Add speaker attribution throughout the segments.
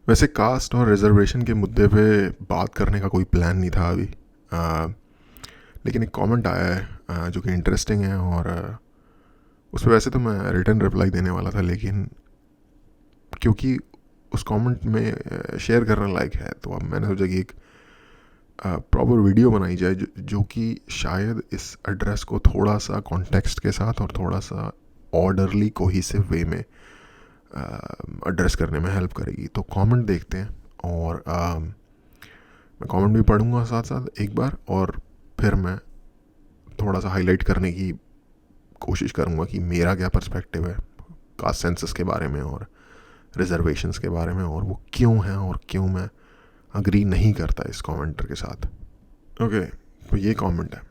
Speaker 1: वैसे कास्ट और रिजर्वेशन के मुद्दे पे बात करने का कोई प्लान नहीं था अभी। आ, लेकिन एक कमेंट आया है जो कि इंटरेस्टिंग है, और उस पर वैसे तो मैं रिटर्न रिप्लाई देने वाला था, लेकिन क्योंकि उस कमेंट में शेयर करने लायक है, तो अब मैंने सोचा कि एक प्रॉपर वीडियो बनाई जाए जो कि शायद इस एड्रेस को थोड़ा सा कॉन्टेक्स्ट के साथ और थोड़ा सा ऑर्डरली कोहिसिव वे में एड्रेस करने में हेल्प करेगी। तो कमेंट देखते हैं, और मैं कमेंट भी पढ़ूंगा साथ साथ एक बार, और फिर मैं थोड़ा सा हाईलाइट करने की कोशिश करूंगा कि मेरा क्या पर्सपेक्टिव है कास्ट सेंसस के बारे में और रिजर्वेशंस के बारे में, और वो क्यों है और क्यों मैं अग्री नहीं करता इस कमेंटर के साथ। ओके, तो ये कमेंट है: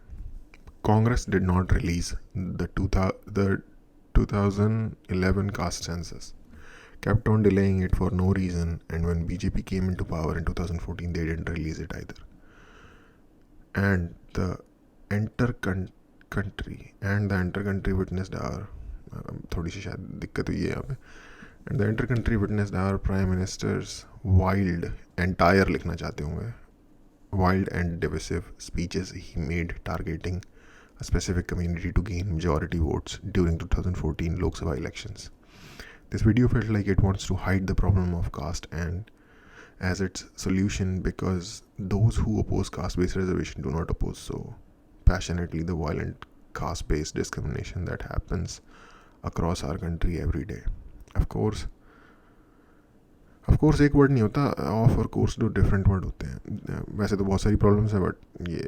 Speaker 1: Congress did not release the 2011 caste census, kept on delaying it for no reason, and when BJP came into power in 2014 they didn't release it either. And the enter country witnessed our थोड़ी सी शायद दिक्कत हुई है यहाँ पे। And the entire country witnessed our prime minister's wild entire लिखना चाहते होंगे, wild and divisive speeches he made targeting a specific community to gain majority votes during 2014 Lok Sabha elections. This video felt like it wants to hide the problem of caste and as its solution, because those who oppose caste-based reservation do not oppose so passionately the violent caste-based discrimination that happens across our country every day. Of course एक word नहीं होता, of और course दो different word होते हैं। वैसे तो बहुत सारी प्रॉब्लम्स है, बट ये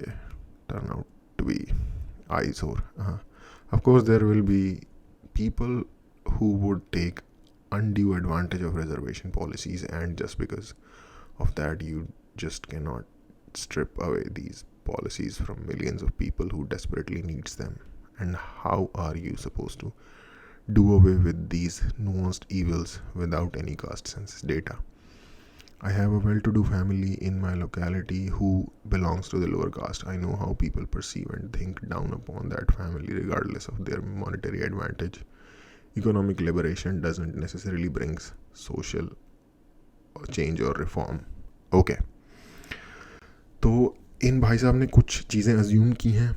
Speaker 1: turn out to be eyes और हाँ। Of course there will be people who would take undue advantage of reservation policies, and just because of that you just cannot strip away these policies from millions of people who desperately needs them. And how are you supposed to do away with these nuanced evils without any caste census data? I have a well-to-do family in my locality who belongs to the lower caste. I know how people perceive and think down upon that family regardless of their monetary advantage. Economic liberation doesn't necessarily bring social change or reform. Okay. तो इन भाई साहब ने कुछ चीज़ें assume की हैं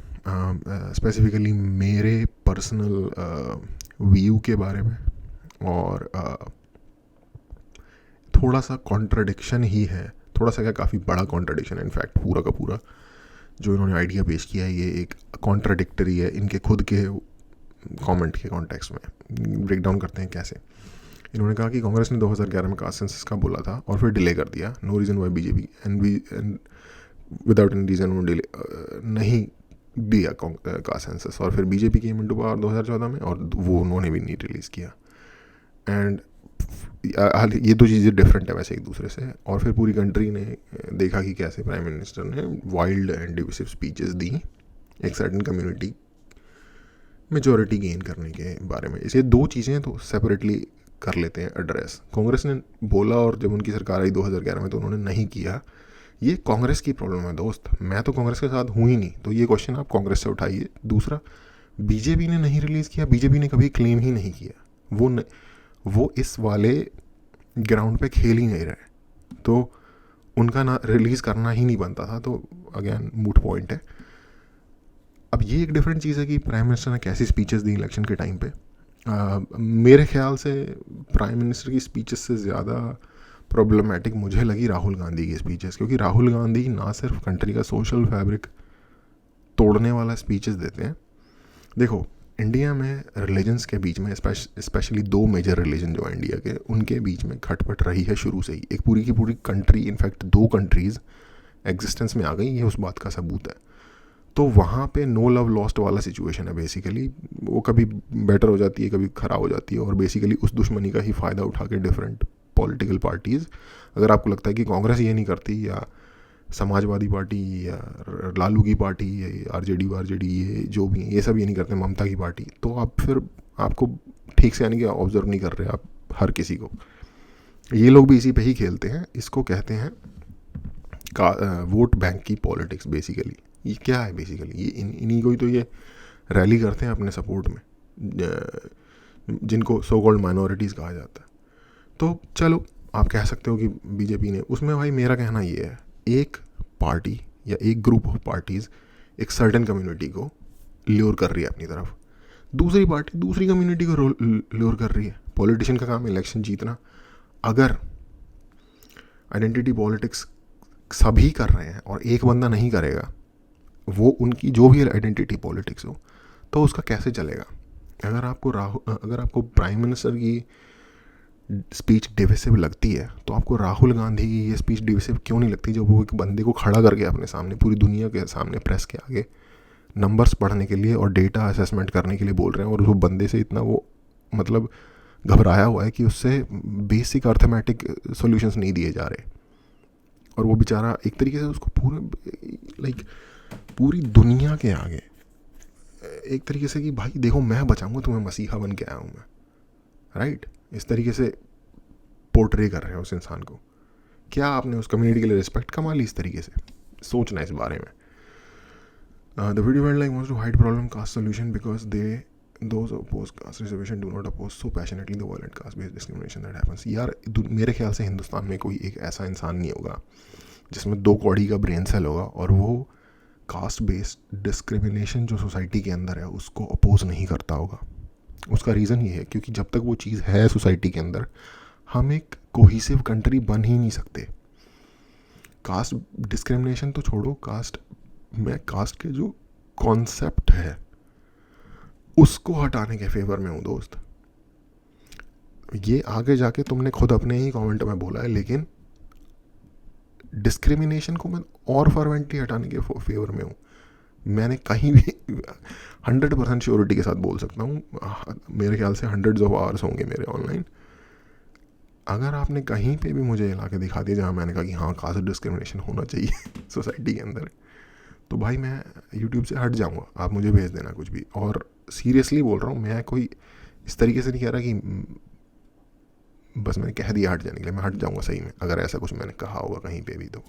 Speaker 1: specifically मेरे personal view के बारे में, और थोड़ा सा कॉन्ट्रडिक्शन ही है, थोड़ा सा क्या काफ़ी बड़ा कॉन्ट्रडिक्शन है। इनफैक्ट पूरा का पूरा जो इन्होंने आइडिया पेश किया है ये एक कॉन्ट्रडिक्टरी है इनके खुद के कमेंट के कॉन्टेक्स्ट में। ब्रेक डाउन करते हैं कैसे। इन्होंने कहा कि कांग्रेस ने 2011 में कास्ट सेंसस का बोला था और फिर डिले कर दिया, no reason why BJP and without any reason उन्होंने डिले नहीं दिया कास्ट सेंसस, और फिर बीजेपी केम इनटू पावर 2014 में और वो उन्होंने भी नहीं रिलीज़ किया। एंड ये दो चीज़ें डिफरेंट है वैसे एक दूसरे से। और फिर पूरी कंट्री ने देखा कि कैसे प्राइम मिनिस्टर ने वाइल्ड एंड डिविसिव स्पीचेस दी एक सर्टेन कम्युनिटी मेजॉरिटी गेन करने के बारे में। इसे दो चीज़ें तो सेपरेटली कर लेते हैं एड्रेस। कांग्रेस ने बोला और जब उनकी सरकार आई 2011 में तो उन्होंने नहीं किया। ये कांग्रेस की प्रॉब्लम है दोस्त, मैं तो कांग्रेस के साथ हूँ ही नहीं, तो ये क्वेश्चन आप कांग्रेस से उठाइए। दूसरा, बीजेपी ने नहीं रिलीज़ किया, बीजेपी ने कभी क्लेम ही नहीं किया, वो इस वाले ग्राउंड पे खेल ही नहीं रहे, तो उनका ना रिलीज़ करना ही नहीं बनता था। तो अगेन मूट पॉइंट है। अब ये एक डिफरेंट चीज़ है कि प्राइम मिनिस्टर ने कैसी स्पीचेस दी इलेक्शन के टाइम पे। मेरे ख्याल से प्राइम मिनिस्टर की स्पीचेस से ज़्यादा प्रॉब्लमेटिक मुझे लगी राहुल गांधी की स्पीचेस, क्योंकि राहुल गांधी ना सिर्फ कंट्री का सोशल फैब्रिक तोड़ने वाला स्पीचेस देते हैं। देखो, इंडिया में रिलीजन्स के बीच में स्पेशली दो मेजर रिलीजन जो है इंडिया के, उनके बीच में खटपट रही है शुरू से ही। एक पूरी की पूरी कंट्री, इनफैक्ट दो कंट्रीज़ एग्जिस्टेंस में आ गई, ये उस बात का सबूत है। तो वहाँ पे नो लव लॉस्ट वाला सिचुएशन है बेसिकली। वो कभी बेटर हो जाती है, कभी ख़राब हो जाती है, और बेसिकली उस दुश्मनी का ही फ़ायदा उठा के डिफरेंट पॉलिटिकल पार्टीज़, अगर आपको लगता है कि कांग्रेस ये नहीं करती या समाजवादी पार्टी या लालू की पार्टी या आरजेडी ये जो भी ये सब ये नहीं करते, ममता की पार्टी, तो आप फिर आपको ठीक से यानी कि ऑब्जर्व नहीं कर रहे आप हर किसी को। ये लोग भी इसी पे ही खेलते हैं। इसको कहते हैं वोट बैंक की पॉलिटिक्स बेसिकली। ये क्या है बेसिकली, ये इन्हीं को ही तो ये रैली करते हैं अपने सपोर्ट में, जिनको सो कॉल्ड माइनॉरिटीज़ कहा जाता है। तो चलो आप कह सकते हो कि बीजेपी ने, उसमें भाई मेरा कहना ये है, एक पार्टी या एक ग्रुप ऑफ पार्टीज़ एक सर्टेन कम्युनिटी को ल्योर कर रही है अपनी तरफ, दूसरी पार्टी दूसरी कम्युनिटी को ल्योर कर रही है। पॉलिटिशियन का काम है इलेक्शन जीतना। अगर आइडेंटिटी पॉलिटिक्स सभी कर रहे हैं और एक बंदा नहीं करेगा, वो उनकी जो भी आइडेंटिटी पॉलिटिक्स हो, तो उसका कैसे चलेगा? अगर आपको प्राइम मिनिस्टर की स्पीच डिविसिव लगती है, तो आपको राहुल गांधी की ये स्पीच डिविसिव क्यों नहीं लगती, जब वो एक बंदे को खड़ा करके अपने सामने, पूरी दुनिया के सामने, प्रेस के आगे नंबर्स पढ़ने के लिए और डेटा असेसमेंट करने के लिए बोल रहे हैं, और वो बंदे से इतना वो मतलब घबराया हुआ है कि उससे बेसिक अर्थमेटिक सॉल्यूशंस नहीं दिए जा रहे, और वो बेचारा एक तरीके से उसको पूरी दुनिया के आगे एक तरीके से कि भाई देखो मैं बचाऊंगा तुम्हें, मसीहा बन के आया हूँ मैं, राइट, इस तरीके से पोर्ट्रे कर रहे हैं उस इंसान को। क्या आपने उस कम्युनिटी के लिए रिस्पेक्ट कमा ली? इस तरीके से सोचना इस बारे में। The video world like wants to hide problem caste solution because those oppose caste reservation do not oppose so passionately the violent caste based discrimination that happens। यार मेरे ख्याल से हिंदुस्तान में कोई एक ऐसा इंसान नहीं होगा जिसमें 2 कौड़ी का ब्रेन सेल होगा और वो कास्ट बेस्ड डिस्क्रिमिनेशन जो सोसाइटी के अंदर है उसको अपोज नहीं करता होगा। उसका रीज़न ये है क्योंकि जब तक वो चीज़ है सोसाइटी के अंदर, हम एक कोहिसिव कंट्री बन ही नहीं सकते। कास्ट डिस्क्रिमिनेशन तो छोड़ो, कास्ट के जो कॉन्सेप्ट है उसको हटाने के फेवर में हूँ दोस्त। ये आगे जाके तुमने खुद अपने ही कमेंट में बोला है, लेकिन डिस्क्रिमिनेशन को मैं और फर्वेंटली हटाने के फेवर में हूँ। मैंने कहीं भी 100% श्योरिटी के साथ बोल सकता हूँ, मेरे ख्याल से हंड्रेड्स ऑफ आवर्स होंगे मेरे ऑनलाइन, अगर आपने कहीं पे भी मुझे ला के दिखा दिया जहाँ मैंने कहा कि हाँ कास्ट डिस्क्रिमिनेशन होना चाहिए सोसाइटी के अंदर, तो भाई मैं यूट्यूब से हट जाऊँगा। आप मुझे भेज देना कुछ भी। और सीरियसली बोल रहा हूँ, मैं कोई इस तरीके से नहीं कह रहा कि बस मैंने कह दिया हट जाने के लिए, मैं हट जाऊँगा सही में, अगर ऐसा कुछ मैंने कहा होगा कहीं पे भी तो।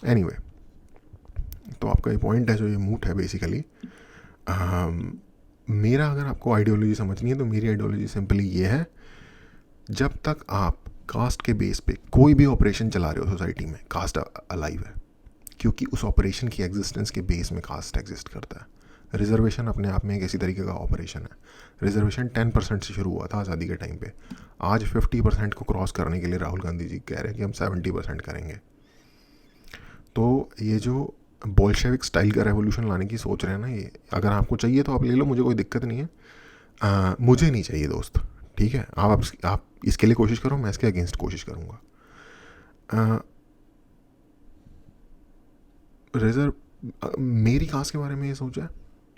Speaker 1: एनीवे, तो आपका ये पॉइंट है जो ये मूट है बेसिकली। मेरा अगर आपको आइडियोलॉजी समझनी है तो मेरी आइडियोलॉजी सिंपली ये है, जब तक आप कास्ट के बेस पे कोई भी ऑपरेशन चला रहे हो सोसाइटी में, कास्ट अलाइव है, क्योंकि उस ऑपरेशन की एग्जिस्टेंस के बेस में कास्ट एग्जिस्ट करता है। रिजर्वेशन अपने आप में एक ऐसी तरीके का ऑपरेशन है। रिजर्वेशन 10% से शुरू हुआ था आज़ादी के टाइम पे, आज 50% को क्रॉस करने के लिए राहुल गांधी जी कह रहे हैं कि हम 70% करेंगे। तो ये जो बोल्शेविक स्टाइल का रेवोल्यूशन लाने की सोच रहे हैं ना, ये अगर आपको चाहिए तो आप ले लो, मुझे कोई दिक्कत नहीं है। मुझे नहीं चाहिए दोस्त, ठीक है। आप इसके लिए कोशिश करो, मैं इसके अगेंस्ट कोशिश करूँगा। मेरी कास्ट के बारे में ये सोचा है,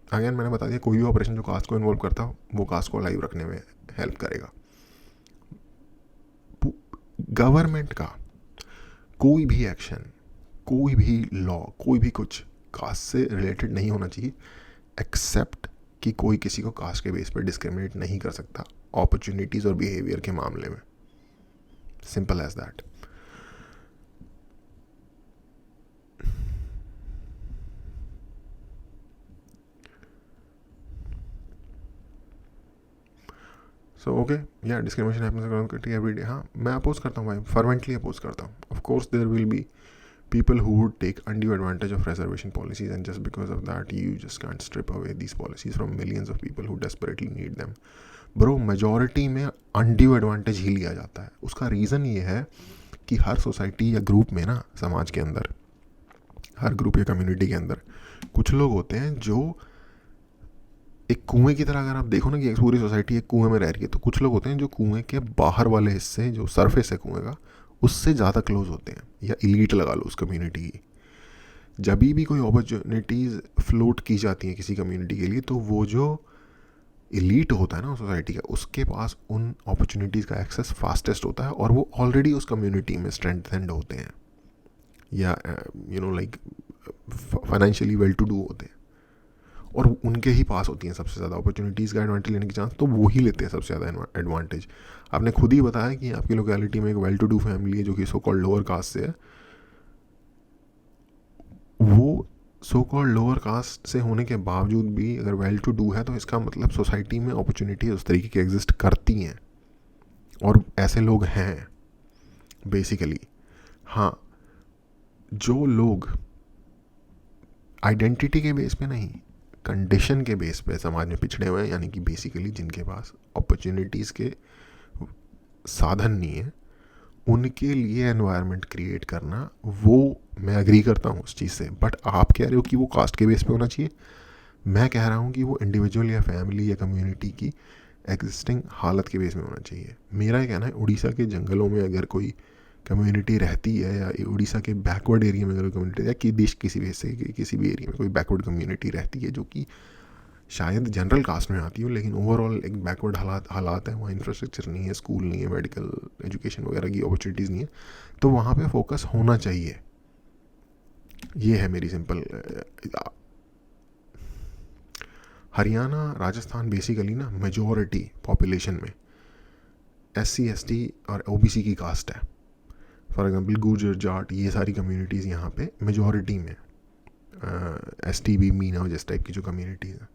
Speaker 1: अगेन मैंने बता दिया, कोई भी ऑपरेशन जो कास्ट को इन्वॉल्व करता हो वो कास्ट को लाइव रखने में हेल्प करेगा। गवर्नमेंट का कोई भी एक्शन, कोई भी लॉ, कोई भी कुछ कास्ट से रिलेटेड नहीं होना चाहिए, एक्सेप्ट कि कोई किसी को कास्ट के बेस पर डिस्क्रिमिनेट नहीं कर सकता अपॉर्चुनिटीज़ और बिहेवियर के मामले में। Simple as that. So okay, या डिस्क्रिमिनेशन हैपेंस एवरी डे। हाँ, मैं अपोज करता हूँ भाई, फर्वेंटली अपोज करता हूँ। Of course there will be people who would take undue advantage of reservation policies, and just because of that you just can't strip away these policies from millions of people who desperately need them। Bro, majority में undue advantage ही लिया जाता है। उसका reason ये है कि हर society या group में ना, समाज के अंदर, हर ग्रुप या कम्युनिटी के अंदर कुछ लोग होते हैं जो एक कुएं की तरह, अगर आप देखो ना कि पूरी सोसाइटी एक कुएं में रह रही है, तो कुछ लोग होते हैं जो कुएं के बाहर वाले हिस्से, जो सरफेस है कुएं का, उससे ज़्यादा क्लोज होते हैं, या इलीट लगा लो उस कम्युनिटी की। जब भी कोई अपॉर्चुनिटीज़ फ्लोट की जाती हैं किसी कम्युनिटी के लिए, तो वो जो इलीट होता है ना सोसाइटी का, उसके पास उन अपॉर्चुनिटीज़ का एक्सेस फास्टेस्ट होता है, और वो ऑलरेडी उस कम्युनिटी में स्ट्रेंथेंड होते हैं, या like financially well to do होते हैं, और उनके ही पास होती हैं सबसे ज़्यादा अपॉर्चुनिटीज़ का एडवांटेज लेने की चांस, तो वो ही लेते हैं सबसे ज़्यादा एडवांटेज। आपने खुद ही बताया कि आपकी लोकेलिटी में एक वेल टू डू फैमिली है जो कि सो कॉल्ड लोअर कास्ट से है। वो सो कॉल्ड लोअर कास्ट से होने के बावजूद भी अगर वेल टू डू है, तो इसका मतलब सोसाइटी में अपॉर्चुनिटी उस तरीके की एग्जिस्ट करती हैं, और ऐसे लोग हैं। बेसिकली। हाँ, जो लोग आइडेंटिटी के बेस पे नहीं, कंडीशन के बेस पे समाज में पिछड़े हुए हैं, यानी कि बेसिकली जिनके पास अपॉर्चुनिटीज़ के साधन नहीं है, उनके लिए एनवायरनमेंट क्रिएट करना, वो मैं एग्री करता हूँ उस चीज़ से। बट आप कह रहे हो कि वो कास्ट के बेस पे होना चाहिए, मैं कह रहा हूँ कि वो इंडिविजुअल या फैमिली या कम्युनिटी की एग्जिस्टिंग हालत के बेस में होना चाहिए। मेरा ये कहना है, उड़ीसा के जंगलों में अगर कोई कम्युनिटी रहती है, या उड़ीसा के बैकवर्ड एरिया में अगर कम्युनिटी, या कि देश किसी भी से किसी भी एरिया में कोई बैकवर्ड कम्युनिटी रहती है जो कि शायद जनरल कास्ट में आती हो, लेकिन ओवरऑल एक बैकवर्ड हालात है, वहाँ इंफ्रास्ट्रक्चर नहीं है, स्कूल नहीं है, मेडिकल एजुकेशन वगैरह की अपॉर्चुनिटीज़ नहीं है, तो वहाँ पे फोकस होना चाहिए। ये है मेरी सिंपल। हरियाणा, राजस्थान बेसिकली ना मेजॉरिटी पॉपुलेशन में SC ST और OBC की कास्ट है। फॉर एग्जांपल गुर्जर, जाट, ये सारी कम्युनिटीज़ यहाँ पे मेजॉरिटी में, STB, मीना, जिस टाइप की जो कम्युनिटीज़ हैं,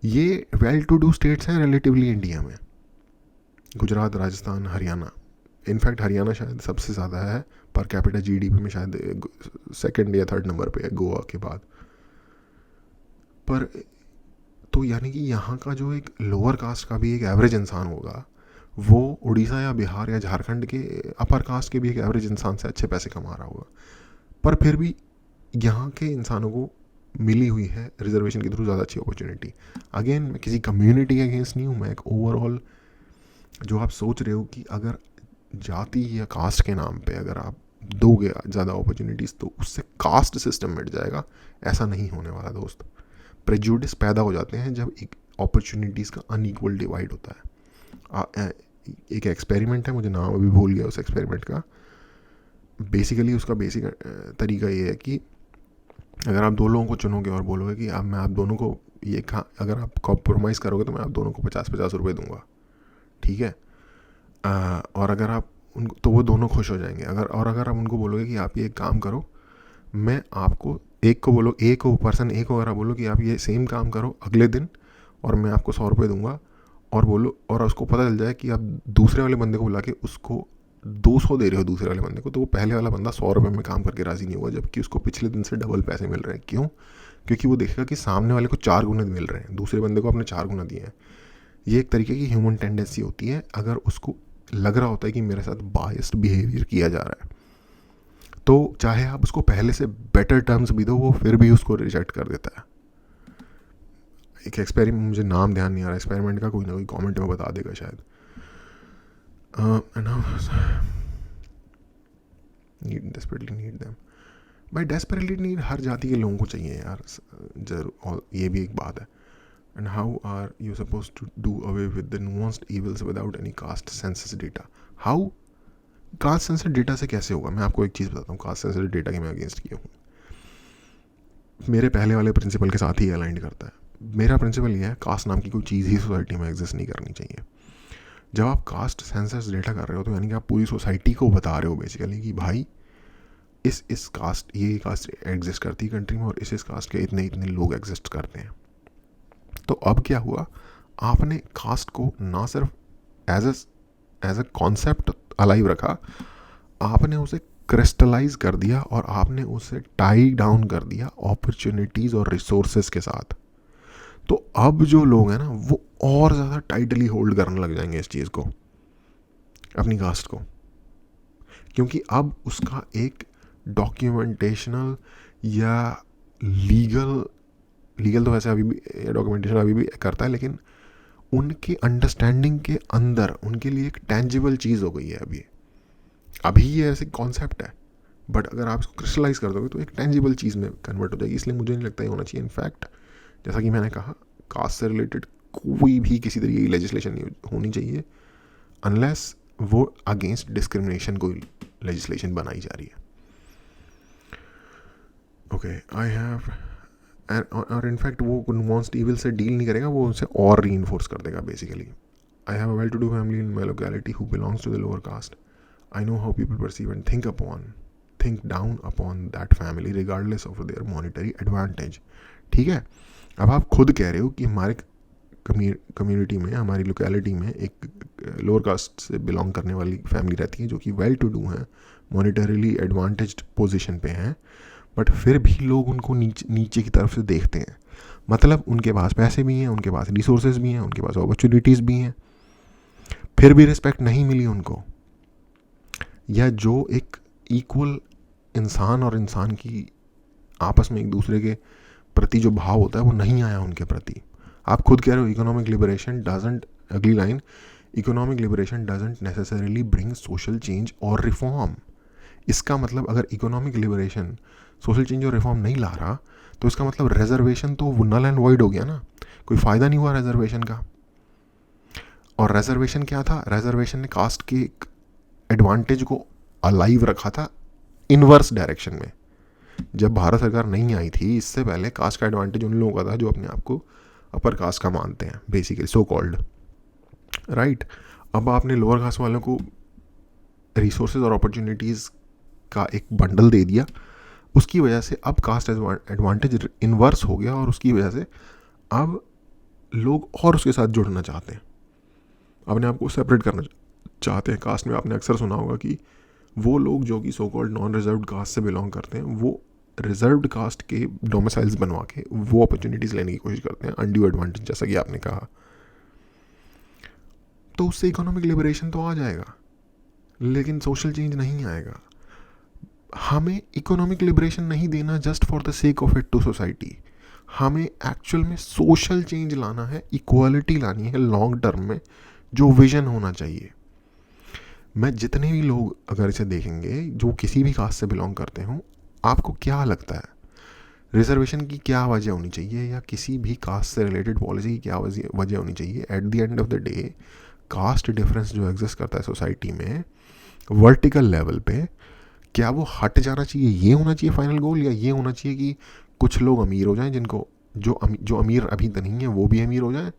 Speaker 1: ये वेल टू डू स्टेट्स हैं रिलेटिवली इंडिया में। गुजरात, राजस्थान, हरियाणा, इनफैक्ट हरियाणा शायद सबसे ज़्यादा है पर कैपिटा GDP में, शायद सेकंड या थर्ड नंबर पे है गोवा के बाद। पर तो यानी कि यहाँ का जो एक लोअर कास्ट का भी एक एवरेज इंसान होगा, वो उड़ीसा या बिहार या झारखंड के अपर कास्ट के भी एक एवरेज इंसान से अच्छे पैसे कमा रहा होगा। पर फिर भी यहाँ के इंसानों को मिली हुई है रिजर्वेशन के थ्रू ज़्यादा अच्छी अपॉर्चुनिटी। अगेन, मैं किसी कम्युनिटी के अगेंस्ट नहीं हूँ, मैं एक ओवरऑल, जो आप सोच रहे हो कि अगर जाति या कास्ट के नाम पे अगर आप दोगे ज़्यादा अपॉर्चुनिटीज़ तो उससे कास्ट सिस्टम मिट जाएगा, ऐसा नहीं होने वाला दोस्त। प्रेजुडिस पैदा हो जाते हैं जब एक अपॉर्चुनिटीज़ का अनइक्वल डिवाइड होता है। एक एक्सपेरिमेंट है, मुझे नाम अभी भूल गया उस एक्सपेरिमेंट का। बेसिकली उसका बेसिक तरीका ये है कि अगर आप दो लोगों को चुनोगे और बोलोगे कि मैं आप दोनों को ये अगर आप कॉम्प्रोमाइज़ करोगे तो मैं आप दोनों को 50-50 रुपये दूंगा, ठीक है, और अगर आप उनको, तो वो दोनों खुश हो जाएंगे। अगर आप उनको बोलोगे कि आप ये एक काम करो, मैं आपको एक को पर्सन ए को अगर आप बोलो कि आप ये सेम काम करो अगले दिन और मैं आपको 100 रुपये दूंगा, और बोलो, और उसको पता चल जाए कि आप दूसरे वाले बंदे को बुला के उसको 200 दे रहे हो दूसरे वाले बंदे को, तो वो पहले वाला बंदा 100 रुपये में काम करके राज़ी नहीं होगा, जबकि उसको पिछले दिन से डबल पैसे मिल रहे हैं। क्यों? क्योंकि वो देखेगा कि सामने वाले को 4 गुना मिल रहे हैं, दूसरे बंदे को आपने 4 गुना दिए हैं। ये एक तरीके की ह्यूमन टेंडेंसी होती है। अगर उसको लग रहा होता है कि मेरे साथ बायस्ड बिहेवियर किया जा रहा है, तो चाहे आप उसको पहले से बेटर टर्म्स भी दो, वो फिर भी उसको रिजेक्ट कर देता है। एक एक्सपेरिमेंट, मुझे नाम ध्यान नहीं आ रहा एक्सपेरिमेंट का, कोई ना कोई कमेंट में बता देगा शायद। Desperately need them. भाई डेस्परेटली नीड हर जाति के लोगों को चाहिए यार, जरूर, और ये भी एक बात है। And how are you suppose to do away with the nuanced evils without any caste census data? How? Caste censor data से कैसे होगा? मैं आपको एक चीज़ बताता हूँ, कास्ट सेंसर डेटा के मैं अगेंस्ट किया हूँ। मेरे पहले वाले प्रिंसिपल के साथ ही अलाइन करता है। मेरा प्रिंसिपल ये है, कास्ट नाम की कोई चीज़ ही सोसाइटी में एग्जिस्ट नहीं करनी चाहिए। जब आप कास्ट सेंसस डेटा कर रहे हो तो यानी कि आप पूरी सोसाइटी को बता रहे हो बेसिकली कि भाई इस कास्ट, ये कास्ट एग्जिस्ट करती है कंट्री में, और इस कास्ट के इतने इतने लोग एग्जिस्ट करते हैं। तो अब क्या हुआ, आपने कास्ट को ना सिर्फ एज अ कॉन्सेप्ट अलाइव रखा, आपने उसे क्रिस्टलाइज कर दिया और आपने उसे टाई डाउन कर दिया अपॉर्चुनिटीज़ और रिसोर्सेज के साथ। तो अब जो लोग हैं ना, वो और ज़्यादा टाइटली होल्ड करने लग जाएंगे इस चीज़ को, अपनी कास्ट को, क्योंकि अब उसका एक डॉक्यूमेंटेशनल या लीगल तो वैसे अभी भी डॉक्यूमेंटेशन अभी भी करता है, लेकिन उनके अंडरस्टैंडिंग के अंदर उनके लिए एक टेंजिबल चीज़ हो गई है अभी ये ऐसे कॉन्सेप्ट है, बट अगर आप इसको क्रिस्टलाइज कर दोगे तो एक टेंजिबल चीज़ में कन्वर्ट हो जाएगी। इसलिए मुझे नहीं लगता ये होना चाहिए। इनफैक्ट जैसा कि मैंने कहा, कास्ट से रिलेटेड कोई भी किसी तरीके की लेजिस्लेशन नहीं होनी चाहिए अनलेस वो अगेंस्ट डिस्क्रिमिनेशन कोई लेजिस्लेशन बनाई जा रही है। ओके, आई हैव, और इनफैक्ट वो नुआंस्ड इविल से डील नहीं करेगा, वो उसे और री इन्फोर्स कर देगा basically. I have a well to do family in my locality who belongs to the lower caste. I know how people perceive and think down upon that family regardless of their monetary advantage. ठीक है, अब आप खुद कह रहे हो कि हमारे कम्युनिटी में, हमारी लोकेलिटी में एक लोअर कास्ट से बिलोंग करने वाली फैमिली रहती है जो कि वेल टू डू हैं, मॉनिटरीली एडवांटेज्ड पोजीशन पे हैं, बट फिर भी लोग उनको नीचे की तरफ से देखते हैं। मतलब उनके पास पैसे भी हैं, उनके पास रिसोर्सेज भी हैं, उनके पास अपॉर्चुनिटीज़ भी हैं, फिर भी रिस्पेक्ट नहीं मिली उनको, या जो एक इक्वल इंसान और इंसान की आपस में एक दूसरे के प्रति जो भाव होता है वो नहीं आया उनके प्रति। आप खुद कह रहे हो इकोनॉमिक लिबरेशन डजंट, अगली line, economic liberation doesn't necessarily bring social change और रिफॉर्म। इसका मतलब अगर इकोनॉमिक लिबरेशन सोशल चेंज और रिफॉर्म नहीं ला रहा तो इसका मतलब रिजर्वेशन तो नल एंड वॉइड हो गया ना, कोई फ़ायदा नहीं हुआ रिजर्वेशन का। और रिजर्वेशन क्या था? रिजर्वेशन ने कास्ट के एडवांटेज को अलाइव रखा था इनवर्स डायरेक्शन में। जब भारत सरकार नहीं आई थी, इससे पहले कास्ट का एडवांटेज उन लोगों का था जो अपने आप को अपर कास्ट का मानते हैं, बेसिकली सो कॉल्ड, राइट। अब आपने लोअर कास्ट वालों को रिसोर्सेज और अपॉर्चुनिटीज़ का एक बंडल दे दिया, उसकी वजह से अब कास्ट एडवांटेज इनवर्स हो गया, और उसकी वजह से अब लोग और उसके साथ जुड़ना चाहते हैं, अपने आप को सेपरेट करना चाहते हैं। कास्ट में आपने अक्सर सुना होगा कि वो लोग जो कि so called non reserved caste से बिलोंग करते हैं, वो रिजर्व्ड कास्ट के डोमिसाइल्स बनवा के वो अपॉर्चुनिटीज़ लेने की कोशिश करते हैं, अनड्यू एडवांटेज, जैसा कि आपने कहा। तो उससे इकोनॉमिक लिबरेशन तो आ जाएगा, लेकिन सोशल चेंज नहीं आएगा। हमें इकोनॉमिक लिबरेशन नहीं देना just for the sake of it to society, हमें एक्चुअल में सोशल चेंज लाना है, इक्वालिटी लानी है लॉन्ग टर्म में, जो विजन होना चाहिए। मैं जितने भी लोग अगर इसे देखेंगे जो किसी भी कास्ट से बिलोंग करते हों, आपको क्या लगता है रिजर्वेशन की क्या वजह होनी चाहिए, या किसी भी कास्ट से रिलेटेड पॉलिसी की क्या वजह होनी चाहिए? At the end of the day caste difference जो एग्जिस्ट करता है सोसाइटी में वर्टिकल लेवल पे, क्या वो हट जाना चाहिए, ये होना चाहिए फाइनल गोल, या ये होना चाहिए कि कुछ लोग अमीर हो जाएं, जिनको जो अमीर अभी तो नहीं है वो भी अमीर हो जाएं,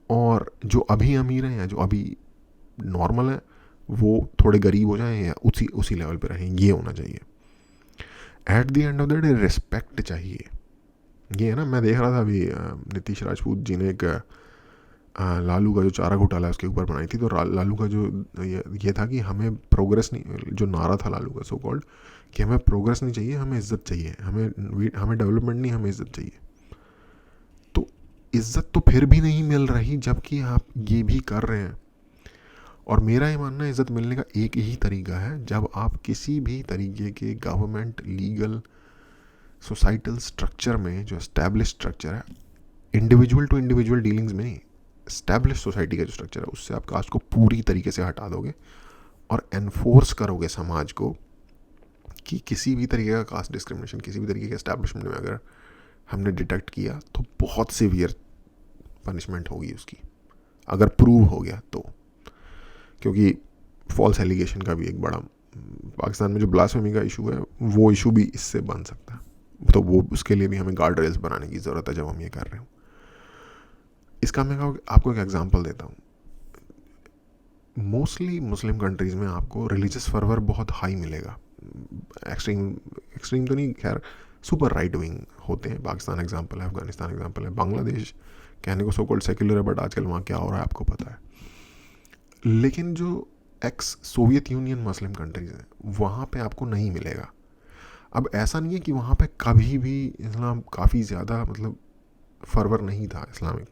Speaker 1: और जो अभी अमीर हैं या जो अभी नॉर्मल है वो थोड़े गरीब हो जाएं, या उसी लेवल पे रहें? ये होना चाहिए। At the end of the day respect चाहिए। ये है ना, मैं देख रहा था अभी नीतीश राजपूत जी ने एक लालू का जो चारा घोटाला है उसके ऊपर बनाई थी, तो लालू का जो ये था कि हमें प्रोग्रेस नहीं, जो नारा था लालू का सो कॉल्ड, कि हमें प्रोग्रेस नहीं चाहिए, हमें इज्जत चाहिए, हमें डेवलपमेंट नहीं, हमें इज्जत चाहिए। तो इज्जत तो फिर भी नहीं मिल रही जबकि आप ये भी कर रहे हैं। और मेरा ये मानना है इज्जत मिलने का एक ही तरीका है, जब आप किसी भी तरीके के गवर्नमेंट, लीगल, सोसाइटल स्ट्रक्चर में, जो एस्टैब्लिश स्ट्रक्चर है, इंडिविजुअल टू इंडिविजुअल डीलिंग्स में नहीं, एस्टैब्लिश सोसाइटी का जो स्ट्रक्चर है उससे आप कास्ट को पूरी तरीके से हटा दोगे और एनफोर्स करोगे समाज को कि किसी भी तरीके का कास्ट डिस्क्रिमिनेशन, किसी भी तरीके के एस्टैब्लिशमेंट में अगर हमने डिटेक्ट किया तो बहुत सीवियर पनिशमेंट होगी उसकी, अगर प्रूव हो गया तो। क्योंकि फॉल्स एलिगेशन का भी एक बड़ा, पाकिस्तान में जो ब्लास्फेमी का इशू है वो इशू भी इससे बन सकता है, तो वो उसके लिए भी हमें गार्ड रेल्स बनाने की ज़रूरत है जब हम ये कर रहे हो। इसका मैं आपको एक एग्जांपल देता हूँ। मोस्टली मुस्लिम कंट्रीज़ में आपको रिलीजियस फर्वर बहुत हाई मिलेगा, एक्सट्रीम तो नहीं, खैर सुपर राइट विंग होते हैं। पाकिस्तान एग्जांपल है, अफगानिस्तान एग्जांपल है, बांग्लादेश कहने को सो कॉल्ड सेक्युलर है, बट आजकल वहाँ क्या हो रहा है आपको पता है। लेकिन जो एक्स सोवियत यूनियन मुस्लिम कंट्रीज़ हैं वहाँ पे आपको नहीं मिलेगा। अब ऐसा नहीं है कि वहाँ पे कभी भी इस्लाम काफ़ी ज़्यादा मतलब फर्वर नहीं था, इस्लामिक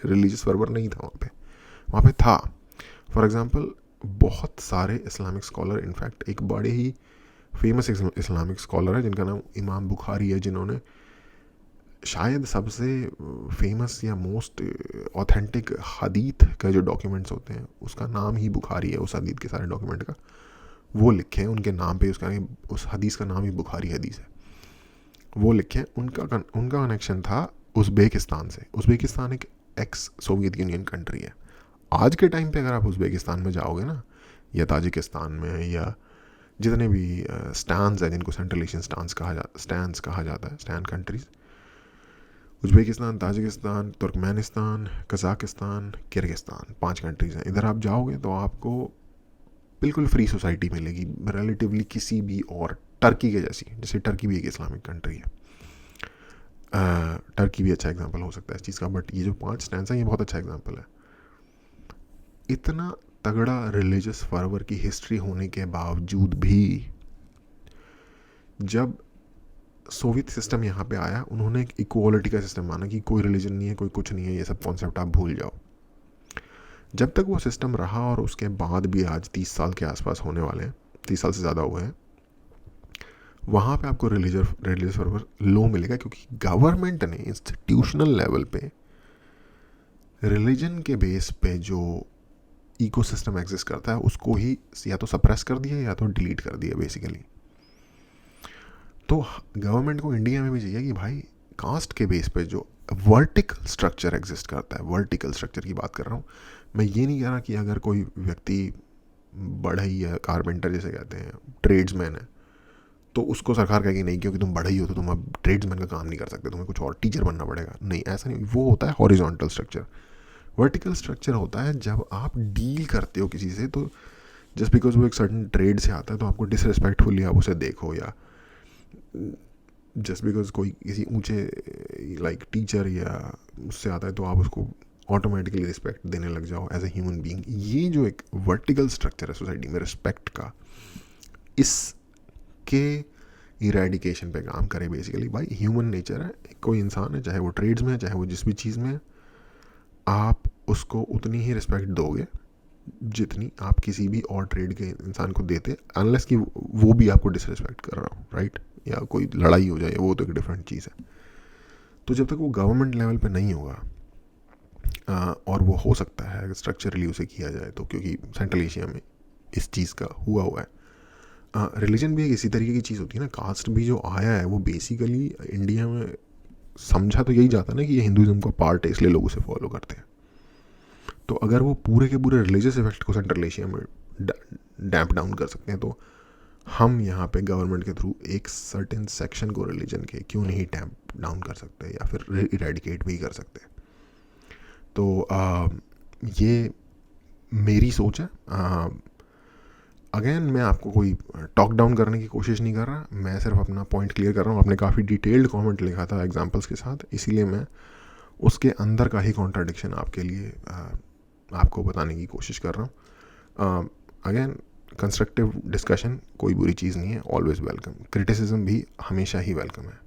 Speaker 1: रिलीजियस फर्वर नहीं था वहाँ पे था। फॉर एग्ज़ाम्पल बहुत सारे इस्लामिक स्कॉलर, इनफैक्ट एक बड़े ही फेमस इस्लामिक स्कॉलर है जिनका नाम इमाम बुखारी है, जिन्होंने शायद सबसे फेमस या मोस्ट ऑथेंटिक हदीथ का जो डॉक्यूमेंट्स होते हैं उसका नाम ही बुखारी है, उस हदीथ के सारे डॉक्यूमेंट का वो लिखे हैं उनके नाम पे, उस हदीस का नाम ही बुखारी हदीस है, वो लिखे हैं। उनका कनेक्शन था उज़्बेकिस्तान से। उज़्बेकिस्तान एक एक्स सोवियत यूनियन कंट्री है। आज के टाइम पे अगर आप उज़्बेकिस्तान में जाओगे ना, या ताजिकिस्तान में, या जितने भी स्टैंस हैं जिनको सेंट्रल एशियन स्टैंस कहा जाता है, stand countries, Uzbekistan, Tajikistan, Turkmenistan, Kazakhstan, Kyrgyzstan, 5 countries हैं। इधर आप जाओगे तो आपको बिल्कुल फ्री सोसाइटी मिलेगी रिलेटिवली किसी भी और टर्की के जैसी, जैसे टर्की भी एक इस्लामिक कंट्री है। टर्की भी अच्छा एग्जांपल हो सकता है इस चीज़ का, बट ये जो 5 स्टैंड्स हैं ये बहुत अच्छा एग्जांपल है। इतना तगड़ा रिलीजियस फर्वर की हिस्ट्री होने के बावजूद भी जब सोवियत सिस्टम यहाँ पे आया, उन्होंने एक इक्वालिटी का सिस्टम माना कि कोई रिलीजन नहीं है, कोई कुछ नहीं है, ये सब कॉन्सेप्ट आप भूल जाओ। जब तक वो सिस्टम रहा और उसके बाद भी आज 30 साल के आसपास होने वाले हैं, 30 साल से ज़्यादा हुए हैं, वहाँ पे आपको रिलीजियस फर्वर लो मिलेगा, क्योंकि गवर्नमेंट ने इंस्टीट्यूशनल लेवल पे रिलीजन के बेस पे जो इकोसिस्टम एग्जिस्ट करता है उसको ही या तो सप्रेस कर दिया या तो डिलीट कर दिया बेसिकली। तो गवर्नमेंट को इंडिया में भी चाहिए कि भाई कास्ट के बेस पे जो वर्टिकल स्ट्रक्चर एग्जिस्ट करता है, वर्टिकल स्ट्रक्चर की बात कर रहा हूँ मैं, ये नहीं कह रहा कि अगर कोई व्यक्ति बढ़ई है, कारपेंटर जैसे कहते हैं, ट्रेड्समैन है, तो उसको सरकार कहेगी नहीं क्योंकि तुम बढ़ई हो तो तुम अब ट्रेड्समैन का काम नहीं कर सकते, तुम्हें कुछ और टीचर बनना पड़ेगा। नहीं, ऐसा नहीं, वो होता है हॉरिजॉन्टल स्ट्रक्चर। वर्टिकल स्ट्रक्चर होता है जब आप डील करते हो किसी से, तो जस्ट बिकॉज वो एक सर्टन ट्रेड से आता है तो आपको डिसरिस्पेक्टफुली आप उसे देखो, या जस्ट बिकॉज कोई किसी ऊंचे लाइक टीचर या उससे आता है तो आप उसको ऑटोमेटिकली रिस्पेक्ट देने लग जाओ एज ए ह्यूमन बीइंग। ये जो एक वर्टिकल स्ट्रक्चर है सोसाइटी में रिस्पेक्ट का, इसके इरेडिकेशन पे काम करे बेसिकली। भाई ह्यूमन नेचर है, कोई इंसान है, चाहे वो ट्रेड्स में है, चाहे वो जिस भी चीज़ में है, आप उसको उतनी ही रिस्पेक्ट दोगे जितनी आप किसी भी और ट्रेड के इंसान को देते, अनलेस कि वो भी आपको डिसरिस्पेक्ट कर रहा हो, राइट, या कोई लड़ाई हो जाए, वो तो एक डिफरेंट चीज़ है। तो जब तक वो गवर्नमेंट लेवल पे नहीं होगा, और वो हो सकता है स्ट्रक्चरली उसे किया जाए तो, क्योंकि सेंट्रल एशिया में इस चीज़ का हुआ हुआ है। रिलीजन भी एक इसी तरीके की चीज़ होती है ना। कास्ट भी जो आया है वो बेसिकली इंडिया में समझा तो यही जाता है ना कि ये हिंदुज़म का पार्ट है, इसलिए लोग उसे फॉलो करते हैं। तो अगर वो पूरे के पूरे रिलीजियस इफेक्ट को सेंट्रल एशिया में डैम्प डाउन कर सकते हैं, तो हम यहाँ पे गवर्नमेंट के थ्रू एक सर्टेन सेक्शन को रिलीजन के क्यों नहीं डैम्प डाउन कर सकते या फिर इरेडिकेट भी कर सकते हैं। तो ये मेरी सोच है। अगेन मैं आपको कोई टॉक डाउन करने की कोशिश नहीं कर रहा, मैं सिर्फ अपना पॉइंट क्लियर कर रहा हूँ। आपने काफ़ी डिटेल्ड कमेंट लिखा था एग्जांपल्स के साथ, इसीलिए मैं उसके अंदर का ही कॉन्ट्राडिक्शन आपके लिए आपको बताने की कोशिश कर रहा हूँ। अगेन कंस्ट्रक्टिव डिस्कशन कोई बुरी चीज़ नहीं है, ऑलवेज़ वेलकम। क्रिटिसिज्म भी हमेशा ही वेलकम है।